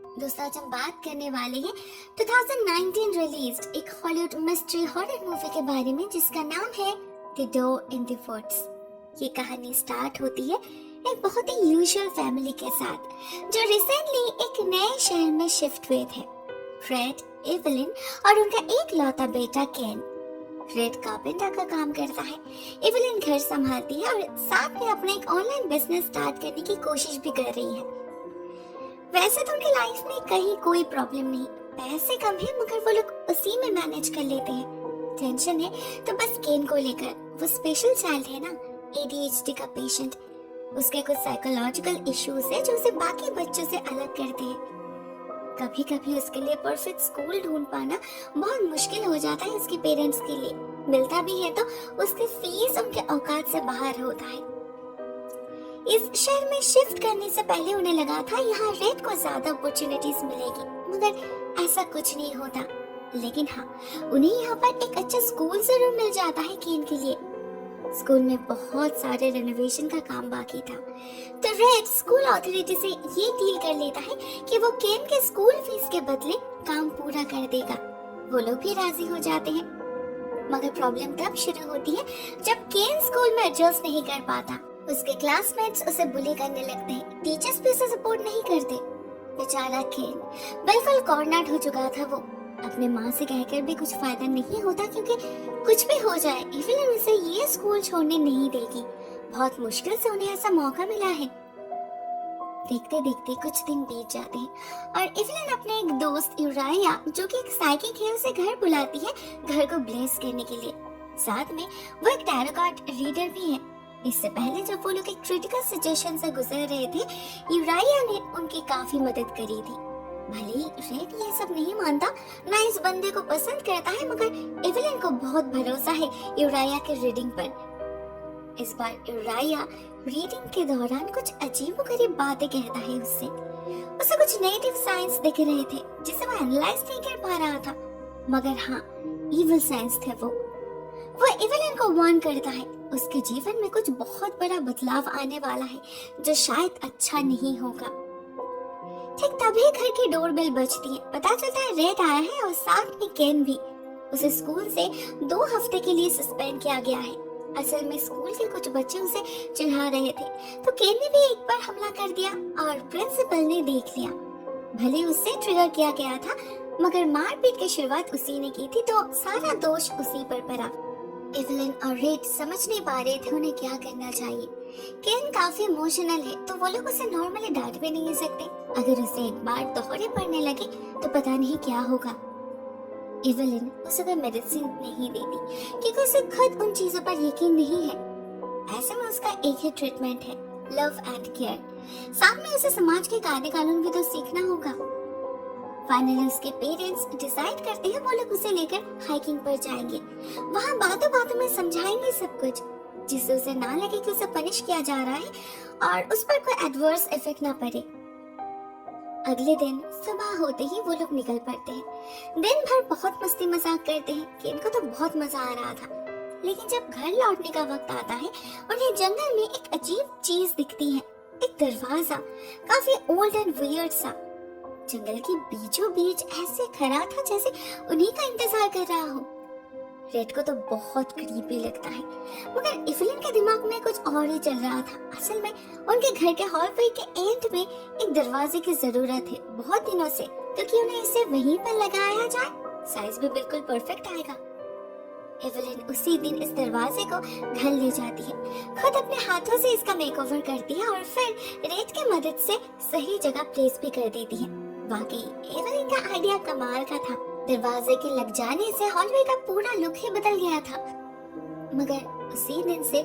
दोस्तों आज हम बात करने वाले हैं 2019 रिलीज्ड एक हॉलीवुड मिस्ट्री हॉरर मूवी के बारे में जिसका नाम है the door in the woods. ये कहानी स्टार्ट होती है एक बहुत ही यूजुअल फैमिली के साथ जो रिसेंटली एक नए शहर में शिफ्ट हुए थे। फ्रेड, एवलिन और उनका एक लौता बेटा केन। फ्रेड कारपेंटर का काम करता है, एवलिन घर संभालती है और साथ में अपना एक ऑनलाइन बिजनेस स्टार्ट करने की कोशिश भी कर रही है। वैसे तो उनकी लाइफ में कहीं कोई प्रॉब्लम नहीं, पैसे कम है मगर वो लोग उसी में मैनेज कर लेते हैं। टेंशन है तो बस केन को लेकर। वो स्पेशल चाइल्ड है ना, ADHD का पेशेंट। उसके कुछ साइकोलॉजिकल इश्यूज है जो उसे बाकी बच्चों से अलग करते हैं। कभी कभी उसके लिए परफेक्ट स्कूल ढूंढ पाना बहुत मुश्किल हो जाता है उसके पेरेंट्स के लिए। मिलता भी है तो उसकी फीस उनके औकात से बाहर होता है। इस शहर में शिफ्ट करने से पहले उन्हें लगा था यहाँ रेड को ज्यादा अपॉर्चुनिटीज मिलेगी, मगर ऐसा कुछ नहीं होता। लेकिन हाँ, उन्हें यहाँ पर एक अच्छा स्कूल जरूर मिल जाता है केन के लिए। स्कूल में बहुत सारे रेनोवेशन का काम बाकी था, तो रेड स्कूल अथॉरिटी से ये डील कर लेता है कि वो केन के स्कूल फीस के बदले काम पूरा कर देगा। वो लोग भी राजी हो जाते हैं, मगर प्रॉब्लम तब शुरू होती है जब केन स्कूल में एडजस्ट नहीं कर पाता। उसके क्लासमेट्स उसे बुली करने लगते हैं, टीचर्स भी उसे सपोर्ट नहीं करते। बेचारा केन बिल्कुल कॉर्नर्ड हो चुका था। वो अपने माँ से कहकर भी कुछ फायदा नहीं होता क्योंकि कुछ भी हो जाए एवलिन उसे ये स्कूल छोड़ने नहीं देगी। बहुत मुश्किल से उन्हें ऐसा मौका मिला है। देखते देखते कुछ दिन बीत जाते हैं और एवलिन अपने एक दोस्त यूराया जो कि एक साइकिक है उसे घर बुलाती है घर को ब्लेस करने के लिए। साथ में वो एक टैरो कार्ड रीडर भी है। इससे पहले जब वो लोग एक क्रिटिकल सिचुएशन से गुजर रहे थे, यूराया ने उनकी काफी मदद करी थी। भले ही रेड ये सब नहीं मानता, ना इस बंदे को पसंद करता है, मगर एवलिन को बहुत भरोसा है यूराया के रीडिंग पर। इस बार यूराया रीडिंग के दौरान कुछ अजीबोगरीब बातें कहता है उससे। उसे कुछ नेगेटिव साइंस दिख रहे थे जिसे वो एनालाइज नहीं कर पा रहा था, मगर हाँ, इविल साइंस थे वो एवलिन को वार्न करता है उसके जीवन में कुछ बहुत बड़ा बदलाव आने वाला है जो शायद अच्छा नहीं होगा। ठीक तभी घर की डोरबेल बजती है। पता चलता है रेड आया है और साथ में केन भी। उसे स्कूल से 2 हफ्ते के लिए सस्पेंड किया गया है। असल में स्कूल के कुछ बच्चे उसे चिढ़ा रहे थे, तो केन ने भी एक बार हमला कर दिया और प्रिंसिपल ने देख लिया। भले उससे ट्रिगर किया गया था, मगर मारपीट की शुरुआत उसी ने की थी, तो सारा दोष उसी पर पड़ा। एवलिन और रेड समझ नहीं पा रहे थे उन्हें क्या करना चाहिए। केन काफी इमोशनल है, तो वो लोग उसे नॉर्मली डांट भी नहीं सकते। अगर उसे एक बार दोहरे पड़ने लगे तो पता नहीं क्या होगा। एवलिन उसे कोई मेडिसिन नहीं देती क्योंकि उसे खुद उन चीजों पर यकीन नहीं है। ऐसे में उसका एक ही ट्रीटमेंट है, लव एंड केयर। साथ में उसे समाज के कायदे कानून भी तो सीखना होगा। फाइनली उसके पेरेंट्स डिसाइड करते हैं वो लोग उसे लेकर हाइकिंग पर जाएंगे। वहाँ बातों बातों में समझाएंगे सब कुछ, जिससे उसे ना लगे कि उसे पनिश किया जा रहा है और उस पर कोई एडवर्स इफेक्ट ना पड़े। अगले दिन सुबह होते ही वो लोग निकल पड़ते हैं। दिन भर बहुत मस्ती मजाक करते हैं। केन को तो बहुत मजा आ रहा था, लेकिन जब घर लौटने का वक्त आता है उन्हें जंगल में एक अजीब चीज दिखती है। एक दरवाजा, काफी ओल्ड एंड वियर्ड सा। जंगल के बीचों बीच ऐसे खड़ा था जैसे उन्हीं का इंतजार कर रहा हो। रेड को तो बहुत क्रीपी लगता है, मगर एवलिन के दिमाग में कुछ और ही चल रहा था। असल में उनके घर के हॉलवे के एंड में एक दरवाजे की जरूरत है बहुत दिनों से, तो क्यों ना इसे वहीं पर लगाया जाए, साइज भी बिल्कुल परफेक्ट आएगा। एवलिन उसी दिन इस दरवाजे को घर ले जाती है, खुद अपने हाथों से इसका मेकओवर करती है और फिर रेड की मदद से सही जगह प्लेस भी कर देती है। वाकई एवलिन का आइडिया कमाल का था। दरवाजे के लग जाने से हॉलवे का पूरा लुक ही बदल गया था, मगर उसी दिन से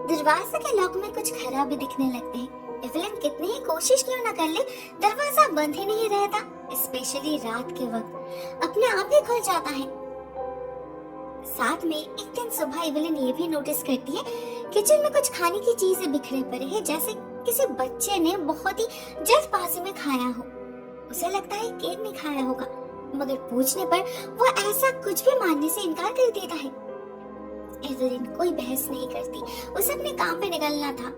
दरवाजे के लॉक में कुछ खराबी दिखने लगते हैं। एवलिन कितनी ही कोशिश क्यों न कर ले, दरवाजा बंद ही नहीं रहता। स्पेशली रात के वक्त अपने आप ही खुल जाता है। साथ में एक दिन सुबह एवलिन ये भी नोटिस करती है किचन में कुछ खाने की चीजें बिखरे पड़े हैं, जैसे किसी बच्चे ने बहुत ही जल्दबाजी में खाया हो। उसे लगता है केन ने खाया होगा, मगर पूछने पर वो ऐसा कुछ भी मानने से इनकार कर देता है। एवलिन कोई बहस नहीं करती, उसे अपने काम पे निकलना था,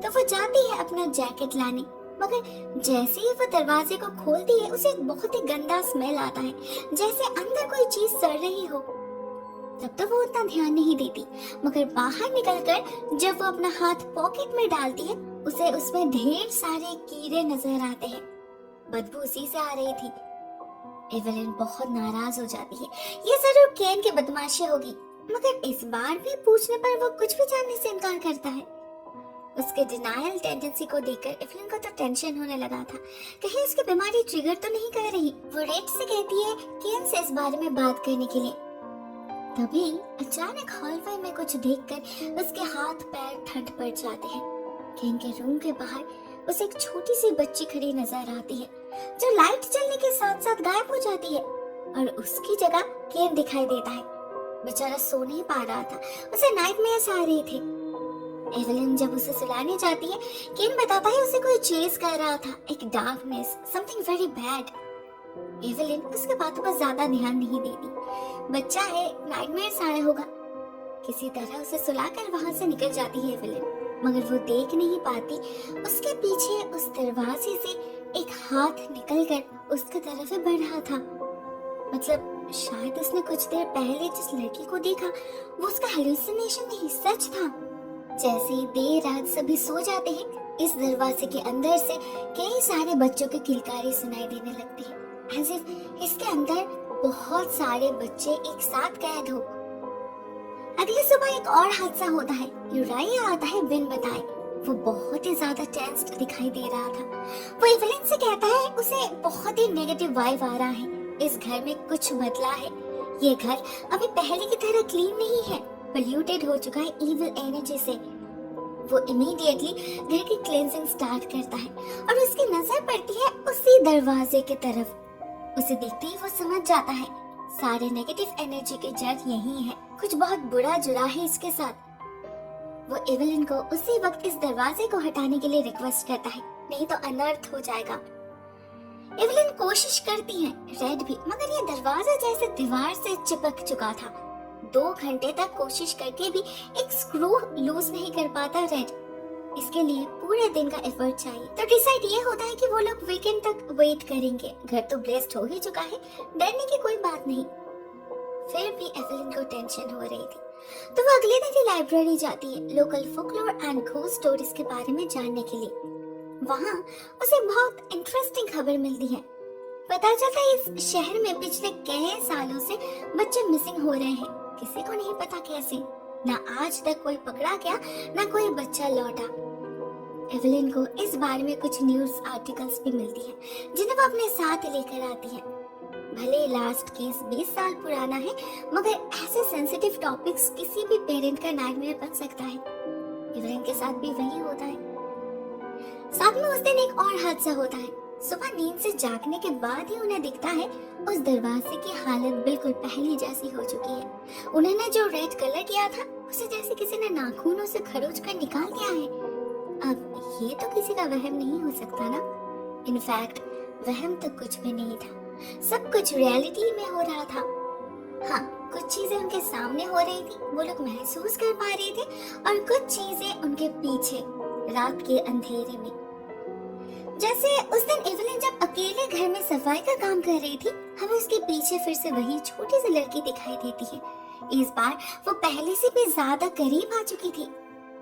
तो वो जाती है अपना जैकेट लाने। मगर जैसे ही वो दरवाजे को खोलती है उसे एक बहुत ही गंदा स्मेल आता है, जैसे अंदर कोई चीज सड़ रही हो। तब तो वो उतना ध्यान नहीं देती, मगर बाहर निकलकर जब वो अपना हाथ पॉकेट में डालती है उसे उसमें ढेर सारे कीड़े नजर आते हैं। बदबू उसी से आ रही थी। एवेलिन बहुत नाराज हो जाती है। ये जरूर केन की बदमाशी होगी, मगर इस बार भी पूछने पर वो कुछ भी जानने से इनकार करता है। उसके डिनायल टेंडेंसी को देखकर एवेलिन को तो टेंशन होने लगा था, कहीं उसकी बीमारी ट्रिगर तो नहीं कर रही। वो रेड से कहती है केन से इस बारे में बात करने के लिए। तभी अचानक हॉलवे में कुछ देखकर उसके हाथ पैर ठंड पड़ जाते हैं। केन के रूम के बाहर उसे एक छोटी सी बच्ची खड़ी नजर आती है, जो लाइट जलने के साथ साथ गायब हो जाती है और उसकी जगह केन दिखाई देता है। बेचारा सो नहीं पा रहा था, उसे नाइटमेयर्स आ रहे थे। एवेलिन जब उसे सुलाने जाती है, केन बताता है उसे कोई चेज कर रहा था, एक darkness, something very bad. Evelyn उसके बातों पर ज्यादा ध्यान नहीं देती। बच्चा है, नाइटमेयर्स आया होगा। किसी तरह उसे सुलाकर वहां से निकल जाती है एवेलिन, मगर वो देख नहीं पाती उसके पीछे उस दरवाजे से एक हाथ निकलकर उसकी तरफ बढ़ रहा था। मतलब शायद उसने कुछ देर पहले जिस लड़की को देखा वो उसका हेलुसिनेशन नहीं, सच था। जैसे ही देर रात सभी सो जाते हैं, इस दरवाजे के अंदर से कई सारे बच्चों की किलकारी सुनाई देने लगती है, as if इसके अंदर बहुत सारे बच्चे एक साथ कैद हो। अगली सुबह एक और हादसा होता है। यूराया आता है बिन बताए। वो बहुत ही ज्यादा टेंस्ड दिखाई दे रहा था। वो एवेलिन से कहता है उसे बहुत ही नेगेटिव वाइब आ रहा है, इस घर में कुछ बदला है। ये घर अभी पहले की तरह क्लीन नहीं है, पोल्यूटेड हो चुका है इविल एनर्जी से। वो इमीडिएटली घर की क्लेंजिंग स्टार्ट करता है और उसकी नजर पड़ती है उसी दरवाजे की तरफ। उसे देखते ही वो समझ जाता है सारे नेगेटिव एनर्जी की जड़ यही है, कुछ बहुत बुरा जुड़ा है इसके साथ। वो एवेलिन को उसी वक्त इस दरवाजे को हटाने के लिए रिक्वेस्ट करता है, नहीं तो अनर्थ हो जाएगा। एवेलिन कोशिश करती है, रेड भी, मगर ये दरवाजा जैसे दीवार से चिपक चुका था। 2 घंटे तक कोशिश करके भी एक स्क्रू लूज नहीं कर पाता रेड। इसके लिए पूरे दिन का एफर्ट चाहिए। तो डिसाइड ये होता है कि वो लोग वीकेंड तक वेट करेंगे। घर तो ब्लेस्ड हो ही चुका है, डरने की कोई बात नहीं। फिर भी एवेलिन को टेंशन हो रही थी, तो वो अगले दिन ही लाइब्रेरी जाती है local folklore and ghost stories के बारे में जानने के लिए। वहाँ उसे बहुत इंटरेस्टिंग खबर मिलती है। पता चलता है इस शहर में पिछले कई सालों से बच्चे मिसिंग हो रहे हैं, किसी को नहीं पता कैसे। ना आज तक कोई पकड़ा गया, ना कोई बच्चा लौटा। एवेलिन को इस बारे में कुछ न्यूज आर्टिकल्स भी मिलती है, जिन्हें वो अपने साथ लेकर आती है। भले लास्ट केस 20 साल पुराना है, मगर ऐसे सेंसिटिव टॉपिक्स किसी भी पेरेंट का नाइटमेयर बन सकता है। एवेलिन के साथ भी वही होता है। साथ में उस दिन एक और हादसा होता है। सुबह नींद से जागने के बाद ही उन्हें दिखता है उस दरवाजे की हालत बिल्कुल पहले जैसी हो चुकी है। उन्होंने जो रेड कलर किया था उसे जैसे किसी ने नाखूनों से खरोच कर निकाल दिया है। अब ये तो किसी का वहम नहीं हो सकता ना। इनफैक्ट वहम तो कुछ भी नहीं था, सब कुछ रियलिटी में हो रहा था। हाँ, कुछ चीजें उनके सामने हो रही थी, वो लोग महसूस कर पा रहे थे, और कुछ चीजें उनके पीछे रात के अंधेरे में। जैसे उस दिन एवेलिन जब अकेले घर में सफाई का काम कर रही थी, हमें उसके पीछे फिर से वही छोटी सी लड़की दिखाई देती है। इस बार वो पहले से भी ज्यादा करीब आ चुकी थी,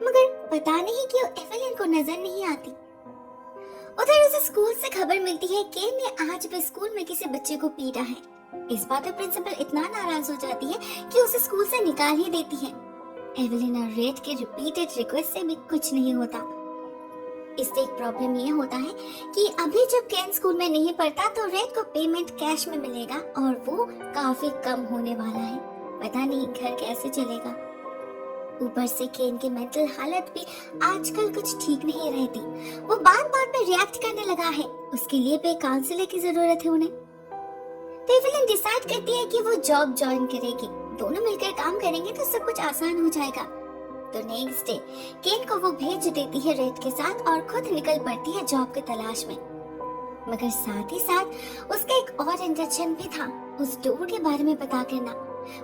मगर पता नहीं क्यों एवेलिन को नजर नहीं आती। उधर उसे स्कूल से खबर मिलती है केन ने आज भी स्कूल में किसी बच्चे को पीटा है। इस बात पर प्रिंसिपल इतना नाराज हो जाती है कि उसे स्कूल से निकाल ही देती है। एवेलिन और रेड के रिपीटेड रिक्वेस्ट से भी कुछ नहीं होता। इससे एक प्रॉब्लम ये होता है कि अभी जब केन स्कूल में नहीं पढ़ता तो रेड को पेमेंट कैश में मिलेगा और वो काफी कम होने वाला है। पता नहीं घर कैसे चलेगा। ऊपर से केन की मेंटल हालत भी आजकल कुछ ठीक नहीं रहती। वो बात बात पे रिएक्ट करने लगा है। उसके लिए भी काउंसलर की जरूरत है उन्हें। तो एवेलिन डिसाइड करती है कि वो जॉब ज्वाइन करेगी। दोनों मिलकर काम करेंगे तो सब कुछ आसान हो जाएगा। तो नेक्स्ट डे केन को वो भेज देती है रेड के साथ और खुद निकल पड़ती है जॉब की तलाश में। मगर साथ ही साथ उसका एक और इंटेंशन भी था, उस डोर के बारे में पता करना।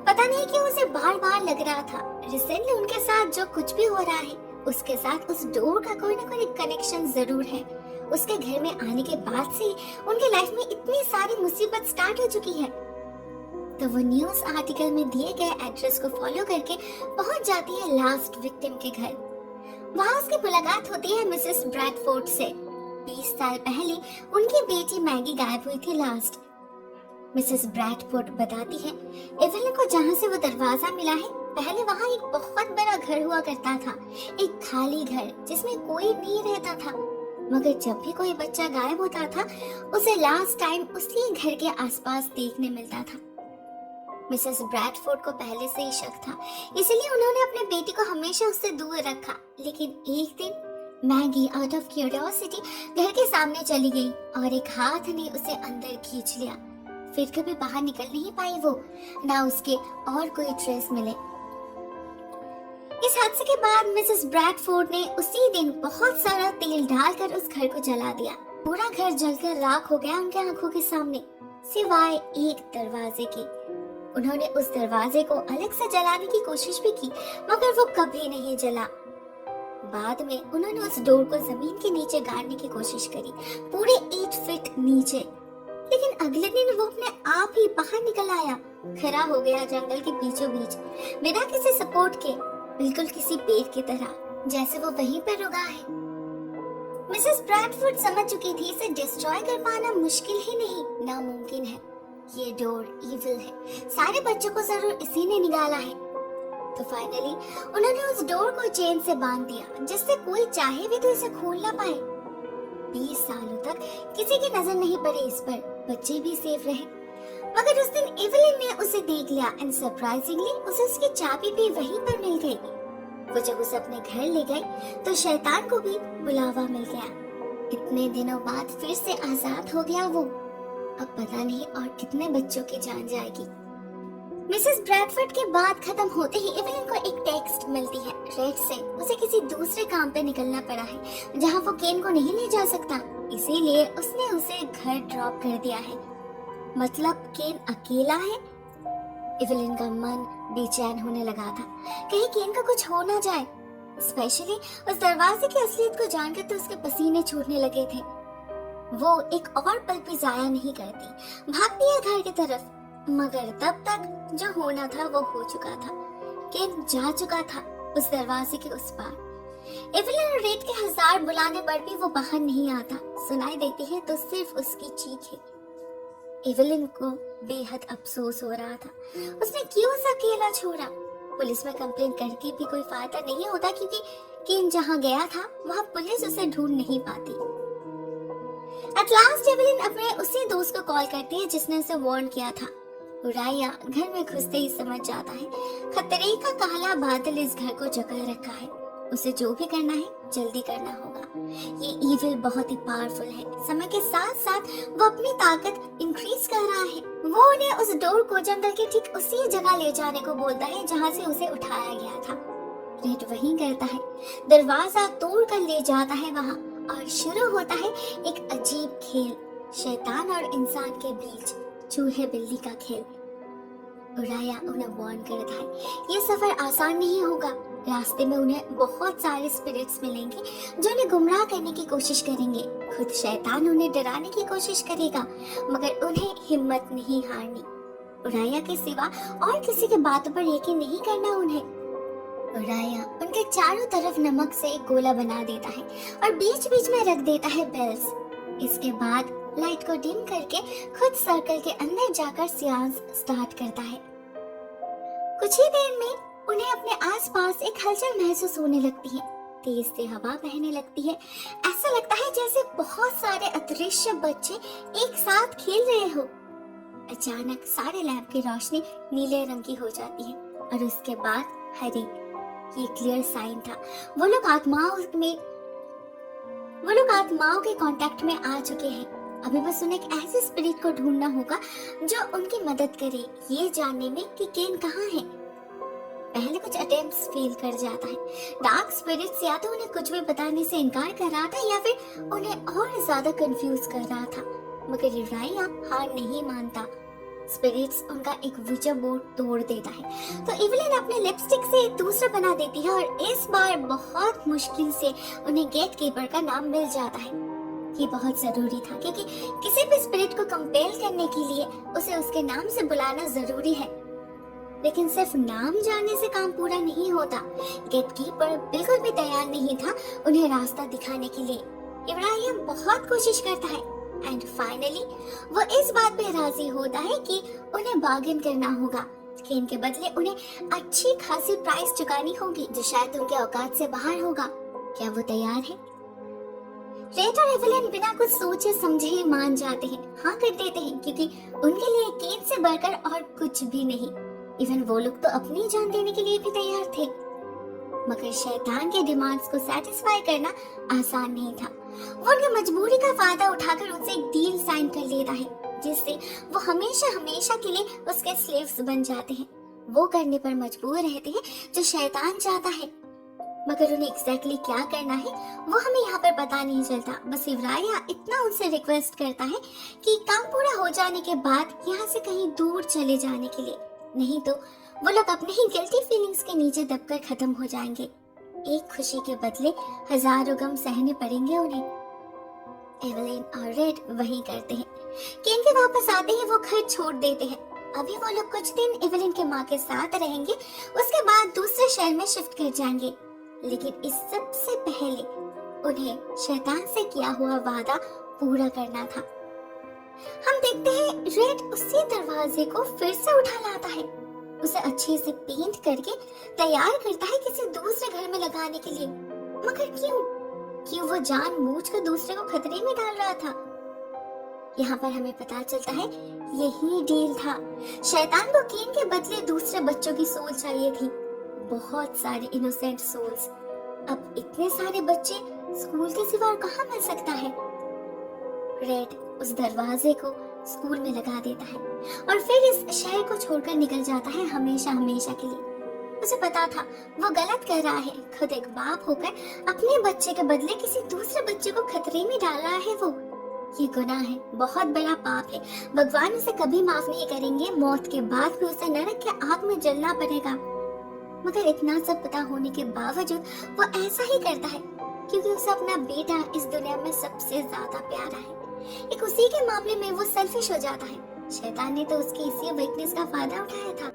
पता नहीं क्यों उसे बार बार लग रहा था रिसेंटली उनके साथ जो कुछ भी हो रहा है उसके साथ उस डोर का कोई ना कोई कनेक्शन जरूर है। उसके घर में आने के बाद से उनके लाइफ में इतनी सारी मुसीबत स्टार्ट हो चुकी है। तो वो न्यूज आर्टिकल में दिए गए एड्रेस को फॉलो करके पहुंच जाती है लास्ट विक्टिम के घर। वहां उसकी मुलाकात होती है मिसेस ब्रैडफोर्ड से। 20 साल पहले उनकी बेटी मैगी गायब हुई थी लास्ट। मिसेस ब्रैडफोर्ड बताती है एवेलिन को जहाँ से वो दरवाजा मिला है, पहले वहाँ एक बहुत बड़ा घर हुआ करता था, एक खाली घर जिसमें कोई नहीं रहता था। मगर जब भी कोई बच्चा गायब होता था उसे लास्ट टाइम उसी घर के आसपास देखने मिलता था। मिसेस ब्रैडफोर्ड को पहले से ही शक था, इसलिए उन्होंने अपने बेटी को हमेशा उससे दूर रखा। लेकिन एक दिन मैगी आउट ऑफ क्यूरियोसिटी घर के सामने चली गई और एक हाथ ने उसे अंदर खींच लिया। फिर कभी बाहर निकल नहीं पाई वो, ना उसके और कोई ट्रेस मिले। इस हादसे के बाद मिसेस ब्रैडफोर्ड ने उसी दिन बहुत सारा तेल डालकर उस घर को जला दिया। पूरा घर जलकर राख हो गया उनके आंखों के सामने, सिवाय एक दरवाजे के। उन्होंने उस दरवाजे को अलग से जलाने की कोशिश भी की, मगर वो कभी नहीं जला। बाद में उन्होंने उस डोर को जमीन के नीचे गाड़ने की कोशिश करी, पूरे 8 फीट नीचे। लेकिन अगले दिन वो अपने आप ही बाहर निकल आया, खड़ा हो गया जंगल के बीचों बीच, बिना किसी सपोर्ट के, बिल्कुल किसी पेड़ की तरह, जैसे वो वहीं पर रुका है। मिसेस ब्रैडफोर्ड समझ चुकी थी इसे डिस्ट्रॉय कर पाना मुश्किल ही नहीं, नामुमकिन है। ये डोर इविल है, सारे बच्चों को जरूर इसी ने निकाला है। तो फाइनली उन्होंने उस डोर को चेन से बांध दिया, जिससे कोई चाहे भी तो इसे खोल ना पाए। 20 सालों तक किसी की नजर नहीं पड़ी इस पर, बच्चे भी सेफ रहे। मगर उस दिन एवेलिन ने उसे देख लिया एंड सरप्राइजिंगली उसे उसकी चाबी भी वहीं पर मिल गई। वो जब उसे अपने घर ले गई तो शैतान को भी बुलावा मिल गया। इतने दिनों बाद फिर से आजाद हो गया वो। अब पता नहीं और कितने बच्चों की जान जाएगी। मिसेस ब्रैडफोर्ड की बात खत्म होते ही एवेलिन को एक टेक्स्ट मिलती है रेड से। उसे किसी दूसरे काम पे निकलना पड़ा है जहाँ वो केन को नहीं ले जा सकता, इसीलिए उसने उसे घर ड्रॉप कर दिया है। मतलब केन अकेला है। एवेलिन का मन बेचैन होने लगा था, कहीं केन का कुछ हो ना जाए। स्पेशली उस दरवाजे की असलियत को जानकर तो उसके पसीने छूटने लगे थे। वो एक और पल भी जाया नहीं करती, भागती है घर की तरफ। मगर तब तक जो होना था वो हो चुका था। केन जा चुका था उस दरवाजे के उस पार। एवेलिन और रेड के 1000 बुलाने पर भी वो बाहर नहीं आता। सुनाई देती है तो सिर्फ उसकी चीखें। एवेलिन को बेहद अफसोस हो रहा था, उसने क्यों उसे अकेला छोड़ा। पुलिस में कंप्लेन करके भी कोई फायदा नहीं होता, क्योंकि केन जहाँ गया था वहाँ पुलिस उसे ढूंढ नहीं पाती। एट लास्ट एवेलिन अपने उसी दोस्त को कॉल करती है जिसने उसे वार्न किया था। उराया घर में घुसते ही समझ जाता है खतरे का काला बादल इस घर को जकड़ रखा है। उसे जो भी करना है जल्दी करना होगा। ये इविल बहुत ही पावरफुल है। समय के साथ साथ वो अपनी ताकत इंक्रीज कर रहा है। वो उन्हें उस डोर को जंगल के ठीक उसी जगह ले जाने को बोलता है जहाँ से उसे उठाया गया था। रेड वहीं करता है, दरवाजा तोड़ कर ले जाता है वहाँ, और शुरू होता है एक अजीब खेल, शैतान और इंसान के बीच चूहे बिल्ली का खेल। उराया उन्हें वार्न करता है ये सफर आसान नहीं होगा। रास्ते में उन्हें बहुत सारे स्पिरिट्स मिलेंगे जो उन्हें गुमराह करने की कोशिश करेंगे। खुद शैतान उन्हें डराने की कोशिश करेगा, मगर उन्हें हिम्मत नहीं हारनी। उराया के सिवा और किसी की बातों पर यकीन नहीं करना उन्हें। उराया उनके चारों तरफ नमक से एक गोला बना देता है और बीच बीच में रख देता है बेल्स। इसके बाद लाइट को डिम करके खुद सर्कल के अंदर जाकर सियांस स्टार्ट करता है। कुछ ही देर में उन्हें अपने आसपास एक हलचल महसूस होने लगती है। तेज से हवा बहने लगती है। ऐसा लगता है जैसे बहुत सारे अदृश्य बच्चे एक साथ खेल रहे हो। अचानक सारे लैंप की रोशनी नीले रंग की हो जाती है और उसके बाद हरी। ये क्लियर साइन था वो लोग आत्माओं के कांटेक्ट में आ चुके हैं। अभी बस उन्हें एक ऐसे स्पिरिट को ढूंढना होगा जो उनकी मदद करे ये जानने में कि केन कहाँ है। पहले कुछ अटेम्प्ट्स फेल कर जाता है। डार्क स्पिरिट्स या तो उन्हें कुछ भी बताने से इनकार कर रहा था या फिर उन्हें और ज्यादा कंफ्यूज कर रहा था, मगर उराया हार नहीं मानता। स्पिरिट्स उनका एक विजर बोर्ड तोड़ देता है तो एवेलिन अपने लिपस्टिक से दूसरा बना देती है, और इस बार बहुत मुश्किल से उन्हें गेट कीपर का नाम मिल जाता है। गेट कीपर एक ऐसा स्पिरिट है जो उन्हें अपने आप ये बहुत जरूरी था क्योंकि किसी भी स्पिरिट को कंपेल करने के लिए उसे उसके नाम से बुलाना जरूरी है। लेकिन सिर्फ नाम जानने से काम पूरा नहीं होता। गेटकीपर बिल्कुल भी तैयार नहीं था उन्हें रास्ता दिखाने के लिए। इब्राहिम बहुत कोशिश करता है एंड फाइनली वो इस बात पे राजी होता है कि उन्हें बार्गेन करना होगा कि इनके बदले उन्हें अच्छी खासी प्राइस चुकानी होगी जो शायद उनके औकात से बाहर होगा। क्या वो तैयार है? रेड और एवेलिन बिना कुछ सोचे समझे ही मान जाते हैं, हाँ कर देते हैं क्योंकि उनके लिए केन से बढ़कर और कुछ भी नहीं। इवन वो लोग तो अपनी जान देने के लिए भी तैयार थे। मगर शैतान के डिमांड्स को सेटिस्फाई करना आसान नहीं था। वो उनकी मजबूरी का फायदा उठाकर उनसे एक डील साइन कर लेता है जिससे वो हमेशा हमेशा के लिए उसके स्लेव्स बन जाते हैं। वो करने पर मजबूर रहते हैं जो शैतान चाहता है, मगर उन्हें एग्जैक्टली क्या करना है वो हमें यहाँ पर पता नहीं चलता। बस इब्राहिम इतना उनसे रिक्वेस्ट करता है कि काम पूरा हो जाने के बाद यहाँ से कहीं दूर चले जाने के लिए, नहीं तो वो लोग अपने ही गिल्टी फीलिंग्स के नीचे दबकर खत्म हो जाएंगे। एक खुशी के बदले हजारों गम सहने पड़ेंगे उन्हें। एवेलिन और रेड वही करते हैं। केन के वापस आते ही वो घर छोड़ देते हैं। अभी वो लोग कुछ दिन एवेलिन के माँ के साथ रहेंगे, उसके बाद दूसरे शहर में शिफ्ट कर जाएंगे। लेकिन इस सब से पहले उन्हें शैतान से किया हुआ वादा पूरा करना था। हम देखते हैं रेड उसी दरवाजे को फिर से उठा लाता है, उसे अच्छे से पेंट करके तैयार करता है किसी दूसरे घर में लगाने के लिए। मगर क्यों वो जानबूझकर दूसरे को खतरे में डाल रहा था? यहाँ पर हमें पता चलता है यही डील था। शैतान को केन के बदले दूसरे बच्चों की सोल चाहिए थी, बहुत सारे इनोसेंट सोल्स। अब इतने सारे बच्चे स्कूल के सिवा और कहाँ मिल सकता है? रेड उस दरवाजे को स्कूल में लगा देता है और फिर इस शहर को छोड़कर निकल जाता है हमेशा हमेशा के लिए। उसे पता था वो गलत कर रहा है, खुद एक बाप होकर अपने बच्चे के बदले किसी दूसरे बच्चे को खतरे में डाल रहा है। वो ये गुनाह है, बहुत बड़ा पाप है। भगवान उसे कभी माफ नहीं करेंगे, मौत के बाद भी उसे नरक के आग में जलना पड़ेगा। मगर इतना सब पता होने के बावजूद वो ऐसा ही करता है क्योंकि उसे अपना बेटा इस दुनिया में सबसे ज्यादा प्यारा है। एक उसी के मामले में वो सेल्फिश हो जाता है। शैतान ने तो उसकी इसी वीकनेस का फायदा उठाया था।